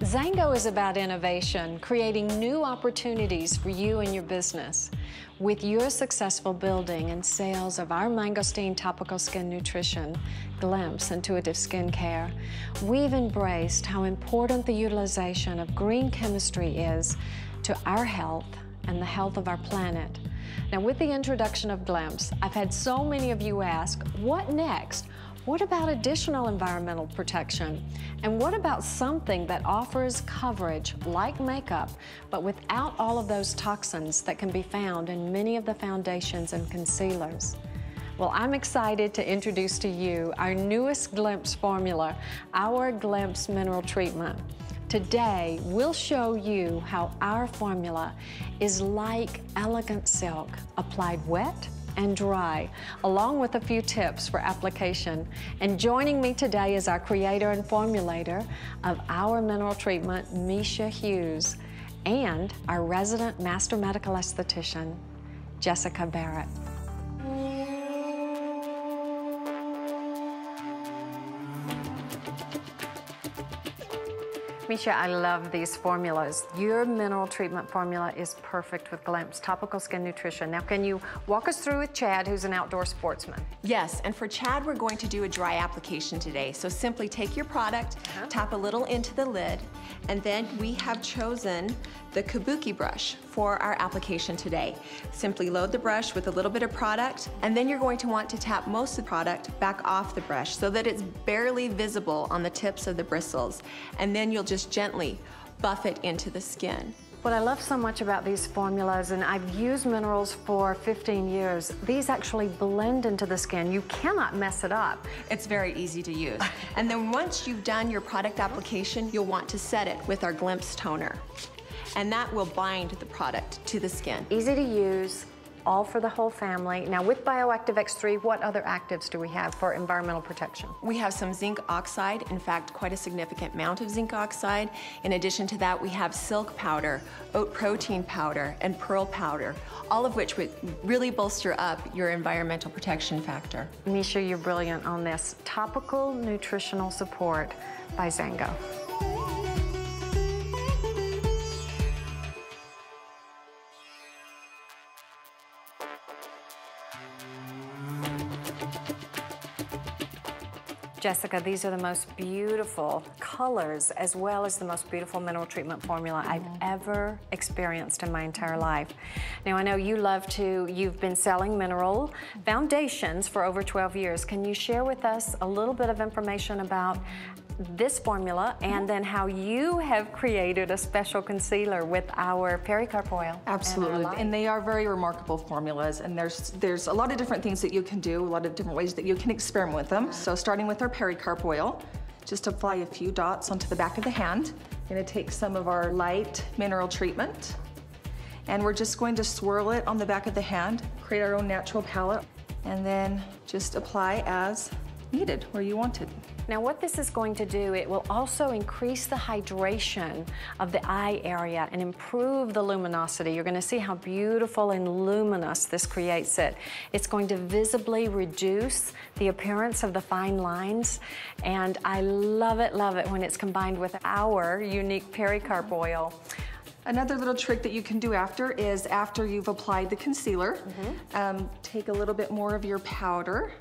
XanGo is about innovation, creating new opportunities for you and your business. With your successful building and sales of our mangosteen topical skin nutrition, Glimpse Intuitive Skincare, we've embraced how important the utilization of green chemistry is to our health and the health of our planet. Now, with the introduction of Glimpse, I've had so many of you ask, what next? What about additional environmental protection? And what about something that offers coverage like makeup, but without all of those toxins that can be found in many of the foundations and concealers? Well, I'm excited to introduce to you our newest Glimpse formula, our Glimpse Mineral Treatment. Today, we'll show you how our formula is like elegant silk, applied wet and dry, along with a few tips for application. And joining me today is our creator and formulator of our mineral treatment, Misha Hughes, and our resident master medical esthetician, Jessica Barrett. Misha, I love these formulas. Your mineral treatment formula is perfect with Glimpse Topical Skin Nutrition. Now, can you walk us through with Chad, who's an outdoor sportsman? Yes, and for Chad, we're going to do a dry application today. So simply take your product, tap a little into the lid, and then we have chosen the kabuki brush for our application today. Simply load the brush with a little bit of product, and then you're going to want to tap most of the product back off the brush so that it's barely visible on the tips of the bristles. And then you'll just gently buff it into the skin. What I love so much about these formulas, and I've used minerals for 15 years, these actually blend into the skin. You cannot mess it up. It's very easy to use. And then once you've done your product application, you'll want to set it with our Glimpse toner. And that will bind the product to the skin. Easy to use, all for the whole family. Now, with BioActive X3, what other actives do we have for environmental protection? We have some zinc oxide, in fact, quite a significant amount of zinc oxide. In addition to that, we have silk powder, oat protein powder, and pearl powder, all of which would really bolster up your environmental protection factor. Misha, you're brilliant on this. Topical nutritional support by XanGo. Jessica, these are the most beautiful colors as well as the most beautiful mineral treatment formula I've ever experienced in my entire life. Now, I know you've been selling mineral foundations for over 12 years. Can you share with us a little bit of information about this formula and then how you have created a special concealer with our pericarp oil? Absolutely, and they are very remarkable formulas, and there's a lot of different things that you can do, a lot of different ways that you can experiment with them. So starting with our pericarp oil, just apply a few dots onto the back of the hand. We're going to take some of our light mineral treatment, and we're just going to swirl it on the back of the hand, create our own natural palette, and then just apply as needed where you want it. Now, what this is going to do, it will also increase the hydration of the eye area and improve the luminosity. You're going to see how beautiful and luminous this creates it. It's going to visibly reduce the appearance of the fine lines, and I love it when it's combined with our unique pericarp oil. Another little trick that you can do after you've applied the concealer, take a little bit more of your powder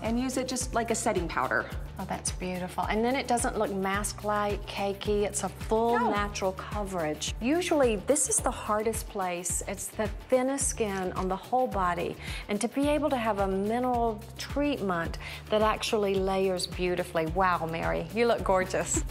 and use it just like a setting powder. Oh, that's beautiful. And then it doesn't look mask-like, cakey. It's a full natural coverage. Usually, this is the hardest place. It's the thinnest skin on the whole body. And to be able to have a mineral treatment that actually layers beautifully. Wow, Mary, you look gorgeous.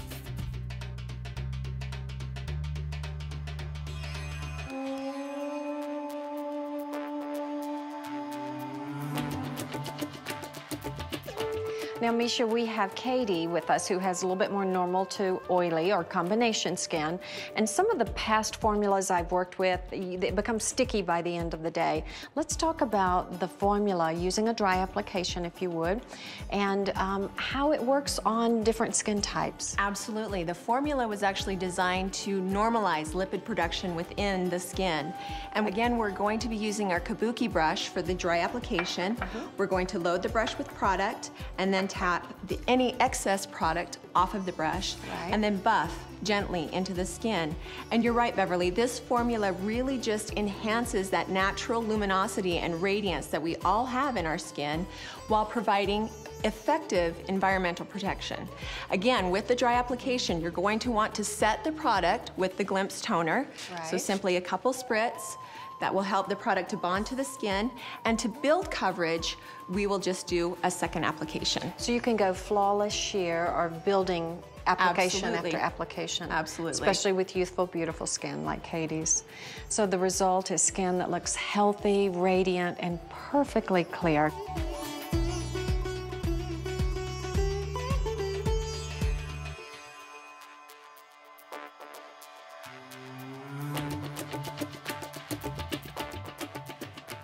Now, Misha, we have Katie with us who has a little bit more normal to oily or combination skin. And some of the past formulas I've worked with, they become sticky by the end of the day. Let's talk about the formula using a dry application, if you would, and how it works on different skin types. Absolutely. The formula was actually designed to normalize lipid production within the skin. And again, we're going to be using our kabuki brush for the dry application. We're going to load the brush with product and then tap any excess product off of the brush, and then buff gently into the skin. And you're right, Beverly, this formula really just enhances that natural luminosity and radiance that we all have in our skin while providing effective environmental protection. Again, with the dry application, you're going to want to set the product with the glimpse toner. So simply a couple spritz. That will help the product to bond to the skin. And to build coverage, we will just do a second application. So you can go flawless sheer or building application after application. Absolutely. Especially with youthful, beautiful skin like Katie's. So the result is skin that looks healthy, radiant, and perfectly clear.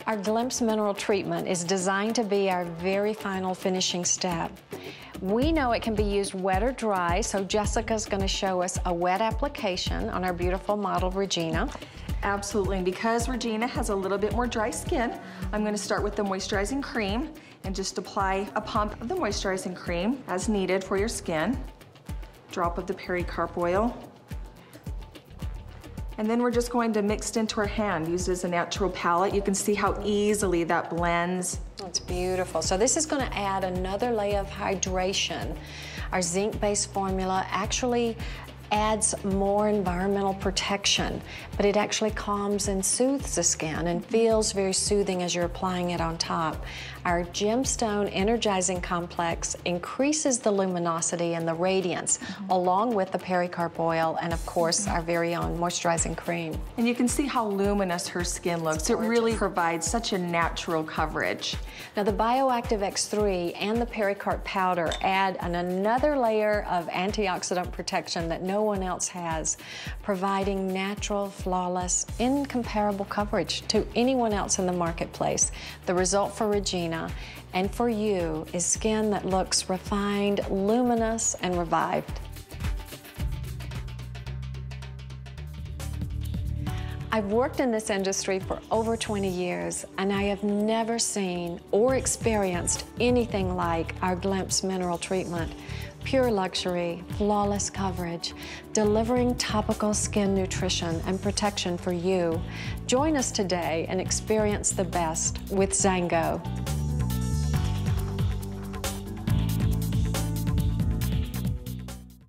Our Glimpse Mineral Treatment is designed to be our very final finishing step. We know it can be used wet or dry, so Jessica's going to show us a wet application on our beautiful model, Regina. Absolutely, and because Regina has a little bit more dry skin, I'm going to start with the moisturizing cream and just apply a pump of the moisturizing cream as needed for your skin. Drop of the pericarp oil. And then we're just going to mix it into our hand, use it as a natural palette. You can see how easily that blends. It's beautiful. So this is going to add another layer of hydration. Our zinc-based formula actually adds more environmental protection, but it actually calms and soothes the skin and feels very soothing as you're applying it on top. Our Gemstone Energizing Complex increases the luminosity and the radiance, along with the pericarp oil and, of course, our very own moisturizing cream. And you can see how luminous her skin looks. It really provides such a natural coverage. Now, the BioActive X3 and the pericarp powder add another layer of antioxidant protection that no one else has, providing natural, flawless, incomparable coverage to anyone else in the marketplace. The result for Regina and for you is skin that looks refined, luminous, and revived. I've worked in this industry for over 20 years, and I have never seen or experienced anything like our Glimpse Mineral Treatment. Pure luxury, flawless coverage, delivering topical skin nutrition and protection for you. Join us today and experience the best with XanGo.